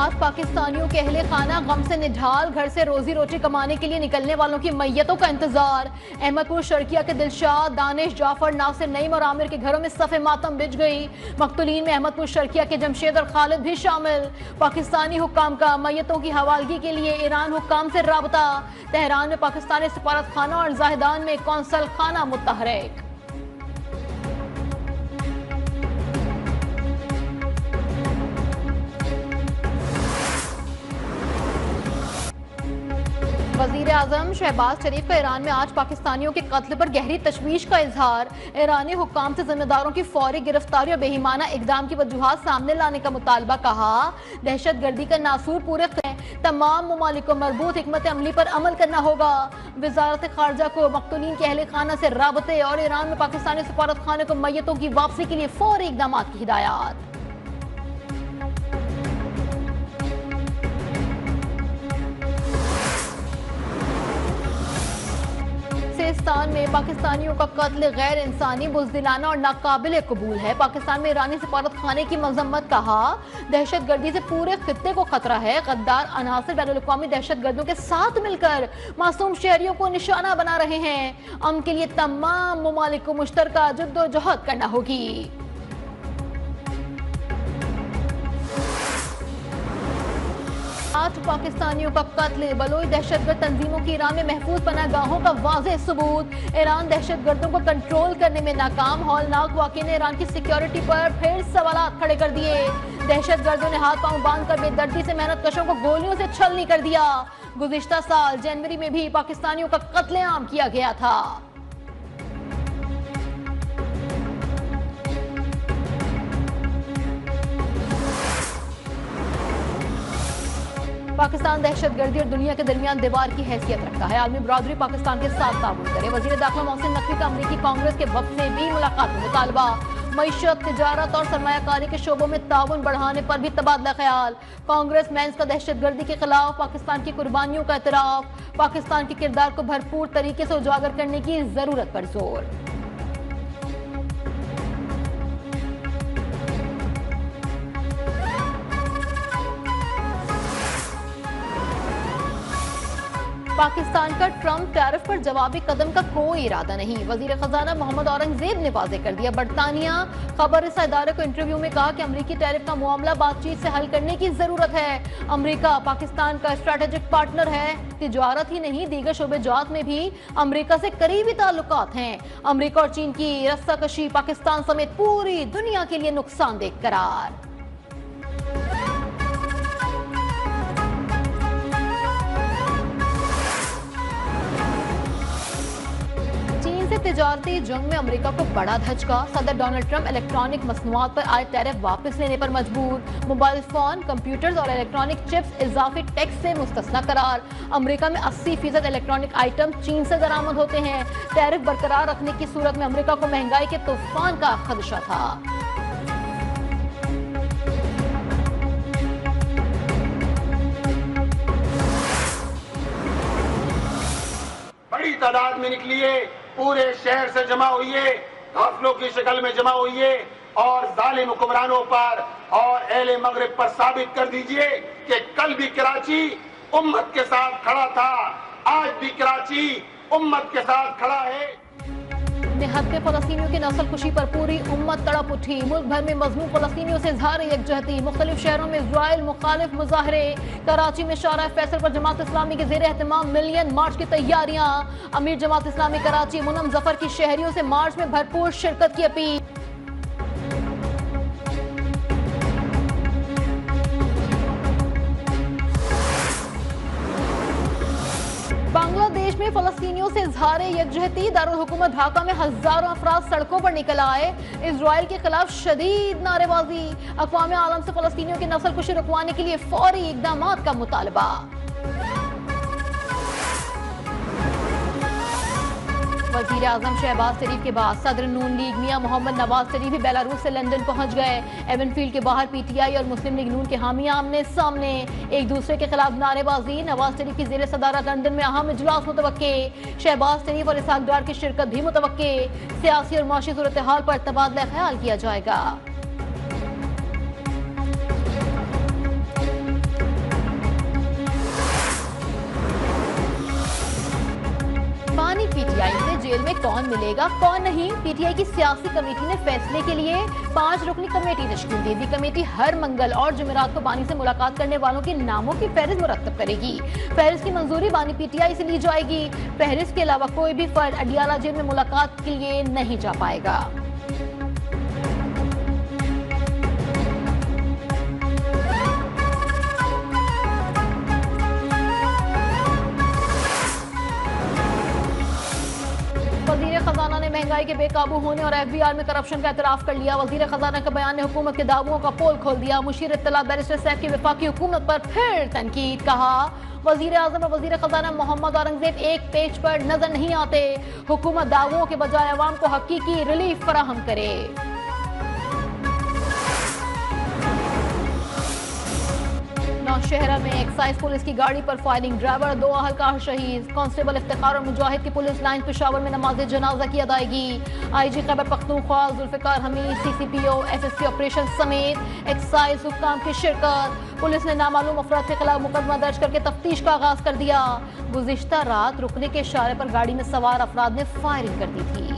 आज पाकिस्तानियों के अहले खाना गम से निढाल, घर से रोजी रोटी कमाने के लिए निकलने वालों की मैयतों का इंतजार। अहमदपुर शर्किया के दिलशाद, दानिश, जाफर, नासिर, नईम और आमिर के घरों में सफ़े मातम बिछ गई। मकतूलीन में अहमदपुर शर्किया के जमशेद और खालिद भी शामिल। पाकिस्तानी हुक्काम का मैयतों की हवालगी के लिए ईरान हुक्काम से राबता। तेहरान में पाकिस्तानी सफारत खाना और जाहिदान में कौंसल खाना मुतहरक। वजीर आजम शहबाज शरीफ का ईरान में आज पाकिस्तानियों के कत्ल पर गहरी तशवीश का इजहार। ईरानी हुक्काम से जिम्मेदारों की फौरी गिरफ्तारी और बेईमाना इकदाम की वजूहात सामने लाने का मुतालबा। कहा, दहशत गर्दी का नासूर पूरे तमाम ममालिक को मरबूत हिकमत अमली पर अमल करना होगा। वजारत खारजा को मकतूलीन के अहले खाना से राबते और ईरान में पाकिस्तानी सफारत खाने को मैयतों की वापसी के लिए फौरी इकदाम की हिदायत। सिस्तान में पाकिस्तानियों का कत्ल गैर इंसानी, बुज़दिलाना और नाकाबिले कबूल है। पाकिस्तान में ईरानी सफारत खाने की मजम्मत। कहा, दहशत गर्दी से पूरे खित्ते को खतरा है। गद्दार अनासिर बैनुल-अक़वामी दहशत गर्दों के साथ मिलकर मासूम शहरियों को निशाना बना रहे हैं। अमन के लिए तमाम ममालिक को मुश्तरका जद्दोजहद करना होगी। आज पाकिस्तानियों का कत्ल, बलोच दहशतगर्द तंजीमों की ईरान में महफूज पनाहगाहों का वाज़ेह सबूत। ईरान दहशतगर्दों को कंट्रोल करने में नाकाम। हौलनाक वाक़े ने ईरान की सिक्योरिटी पर फिर सवालात खड़े कर दिए। दहशतगर्दों ने हाथ पांव बांधकर बेदर्दी से मेहनत कशों को गोलियों से छलनी कर दिया। गुज़िश्ता साल जनवरी में भी पाकिस्तानियों का कत्लेआम किया गया था। पाकिस्तान दहशतगर्दी और दुनिया के दरमियान दीवार की हैसियत रखता है। आलमी बरादरी पाकिस्तान के साथ ताउन करे। वजीर दाखिला मोहसिन नकवी का अमरीकी कांग्रेस के वक्त में भी मुलाकात में मुतालबा। मईशत, तिजारत और सरमायाकारी के शोबों में ताउन बढ़ाने पर भी तबादला ख्याल। कांग्रेस मेंस का दहशतगर्दी के खिलाफ पाकिस्तान की कुर्बानियों का एतराफ। पाकिस्तान के किरदार को भरपूर तरीके से उजागर करने की जरूरत पर जोर। पाकिस्तान का ट्रंप टैरिफ पर जवाबी कदम का कोई इरादा नहीं। वजीर खजाना मोहम्मद औरंगजेब ने वाज़ेह कर दिया। बरतानिया खबर इस इदारे को इंटरव्यू में कहा कि अमरीकी टैरिफ का मामला बातचीत से हल करने की जरूरत है। अमरीका पाकिस्तान का स्ट्रेटेजिक पार्टनर है। तिजारत ही नहीं, दीगर शोबेजात में भी अमरीका से करीबी ताल्लुकात हैं। अमरीका और चीन की रस्साकशी पाकिस्तान समेत पूरी दुनिया के लिए नुकसानदेह करार। तिजारती जंग में अमेरिका को बड़ा धचका। सदर डोनाल्ड ट्रंप इलेक्ट्रॉनिक मसनूआत पर आए टैरिफ वापस लेने पर मजबूर। मोबाइल फोन, कंप्यूटर्स और इलेक्ट्रॉनिक चिप्स इजाफी टैक्स से मुस्तस्ना करार। अमेरिका में 80% इलेक्ट्रॉनिक आइटम चीन से दरामद होते हैं। टैरिफ बरकरार रखने की सूरत में अमेरिका को महंगाई के तूफान का खदशा था। बड़ी तादाद में निकलिए, पूरे शहर से जमा हुई है, काफिलों की शक्ल में जमा हुई है और जालिम हुक्मरानों पर और अहले मगरिब पर साबित कर दीजिए कि कल भी कराची उम्मत के साथ खड़ा था, आज भी कराची उम्मत के साथ खड़ा है। निहत्ते फलस्तीनियों की नस्ल खुशी पर पूरी उम्मत तड़प उठी। मुल्क भर में मजलूम फलस्तीनियों से इजहार यकजहती। मुख्तलिफ शहरों में इजराइल मुखालिफ मुजाहरे। कराची में शारा फैसल पर जमात इस्लामी के जेर एहतमाम मिलियन मार्च की तैयारियां। अमीर जमात इस्लामी कराची मुनम जफर की शहरियों से मार्च में भरपूर शिरकत की अपील। बांग्लादेश में फलस्तीनियों से इजहार यकजहती। दारुल हुकूमत ढाका में हजारों अफराद सड़कों पर निकल आए। इजराइल के खिलाफ शदीद नारेबाजी। अक़वाम आलम से फलस्तीनियों की नस्ल खुशी रुकवाने के लिए फौरी इक़दाम का मुतालबा। वज़ीर आज़म शहबाज शरीफ के बाद सदर नून लीग मियां मोहम्मद नवाज शरीफ भी बेलारूस से लंदन पहुंच गए। एवनफील्ड के बाहर पीटीआई और मुस्लिम लीग नून के हामी आमने सामने, एक दूसरे के खिलाफ नारेबाजी। नवाज शरीफ की जेर सदारत लंदन में अहम इजलास मुतवक्के। शहबाज शरीफ और इसहाक डार की शिरकत भी मुतवक्के। सियासी और माशी सूरत हाल पर तबादला ख्याल किया जाएगा। बानी पीटीआई से जेल में कौन मिलेगा कौन नहीं, पीटीआई की सियासी कमेटी ने फैसले के लिए 5 रुकनी कमेटी तश्कील दी थी। कमेटी हर मंगल और जुमेरात को बानी से मुलाकात करने वालों के नामों की फहरिस्त मुरत्तब करेगी। फहरिस्त की मंजूरी बानी पीटीआई से ली जाएगी। फहरिस्त के अलावा कोई भी फर्द अडियाला जेल में मुलाकात के लिए नहीं जा पाएगा। वजीर खजाना ने महंगाई के बेकाबू होने और एफबीआर में करप्शन का एतराफ कर लिया। वजीर खजाना के बयान ने हुकूमत के दावों का पोल खोल दिया। मुशीर इत्तला बैरिस्टर सैफ की वफाकी हुकूमत पर फिर तनकीद। कहा, वजीर आजम और वजीर खजाना मोहम्मद औरंगजेब एक पेज पर नजर नहीं आते। हुकूमत दावों के बजाय अवाम को हकीकी रिलीफ फराहम करे। नौशहरा में एक्साइज पुलिस की गाड़ी पर फायरिंग, ड्राइवर 2 अहलकार शहीद। कांस्टेबल इफ्तिखार और मुजाहिद की पुलिस लाइन पेशावर में नमाज जनाजा की अदायगी। IG Khyber Pakhtunkhwa Zulfiqar Hamid, CCPO SSP operation समेत एक्साइज हुक्काम की शिरकत। पुलिस ने नामालूम अफराद के खिलाफ मुकदमा दर्ज करके तफ्तीश का आगाज कर दिया। गुज़िश्ता रात रुकने के इशारे पर गाड़ी में सवार अफराद ने फायरिंग कर दी थी।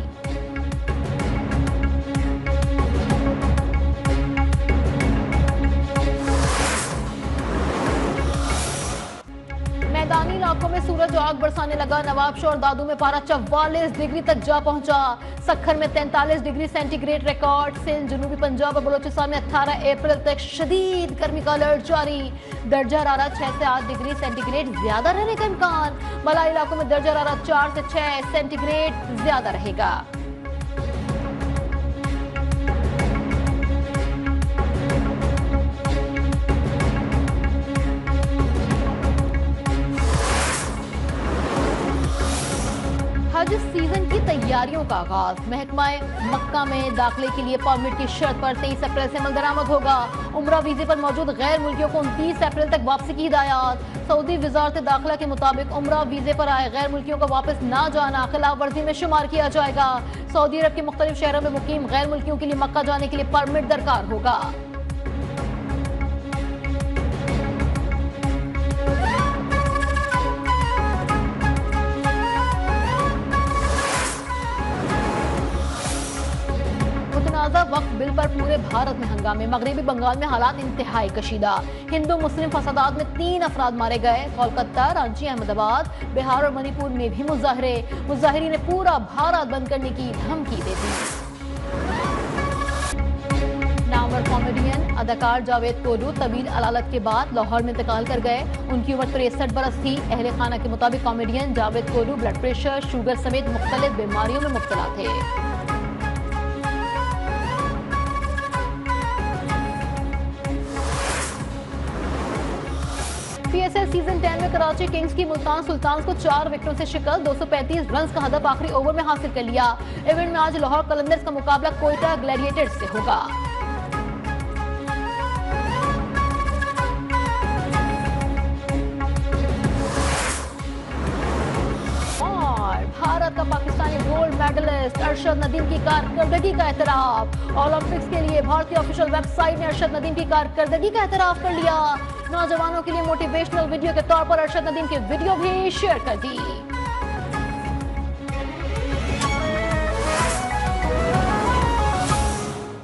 मैदानी इलाकों में सूरज आग बरसाने लगा। नवाबशाह और दादू में पारा 44 डिग्री तक जा पहुंचा। सक्खर में 43 डिग्री सेंटीग्रेड रिकॉर्ड। सिंध, जनूबी पंजाब और बलोचिस्तान में 18 अप्रैल तक शदीद गर्मी का अलर्ट जारी। दर्जा हरारत 6 से 8 डिग्री सेंटीग्रेड ज्यादा रहने का इम्कान। मलाई इलाकों में दर्जा हरारत 4 से 6 सेंटीग्रेड ज्यादा रहेगा। हज सीजन की तैयारियों का आगाज। महकमा मक्का में दाखिले के लिए परमिट की शर्त पर 23 अप्रैल से अमल दरामद होगा। उम्रा वीजे पर मौजूद गैर मुल्कियों को 29 अप्रैल तक वापसी की हिदायत। सऊदी वजारत दाखिला के मुताबिक उम्रा वीजे पर आए गैर मुल्कियों को वापस ना जाना खिलाफ वर्जी में शुमार किया जाएगा। सऊदी अरब के मुख्तलिफ शहरों में मुकीम गैर मुल्कियों के लिए मक्का जाने के लिए परमिट दरकार होगा। वक्फ बिल पर पूरे भारत में हंगामे। मगरबी बंगाल में हालात इंतहाई कशीदा। हिंदू मुस्लिम फसादात में 3 अफराद मारे गए। कोलकाता, रांची, अहमदाबाद, बिहार और मणिपुर में भी मुजाहरे। मुजाहिरीन ने पूरा भारत बंद करने की धमकी दे दी। नामवर कॉमेडियन अदाकार जावेद कोलू तवील अलालत के बाद लाहौर में इंतकाल कर गए। उनकी उम्र 63 बरस थी। अहले खाना के मुताबिक कॉमेडियन जावेद कोलू ब्लड प्रेशर, शुगर समेत मुख्तलिफ बीमारियों में मुब्तला थे। पीएसएल सीजन 10 में कराची किंग्स की मुल्तान सुल्तान्स को 4 विकेटों से शिकस्त। 235 रन का हदफ आखिरी ओवर में हासिल कर लिया। इवेंट में आज लाहौर कलंदर्स का मुकाबला कोयटा ग्लैडिएटर्स से होगा। और भारत का पाकिस्तानी गोल्ड मेडलिस्ट अरशद नदीम की कारकर्दगी का एतराफ। ओलंपिक्स के लिए भारतीय ऑफिशियल वेबसाइट ने अरशद नदीम की कारकर्दगी का एतराफ कर लिया। नौजवानों के लिए मोटिवेशनल वीडियो के तौर पर अरशद नदीम की वीडियो भी शेयर कर दी।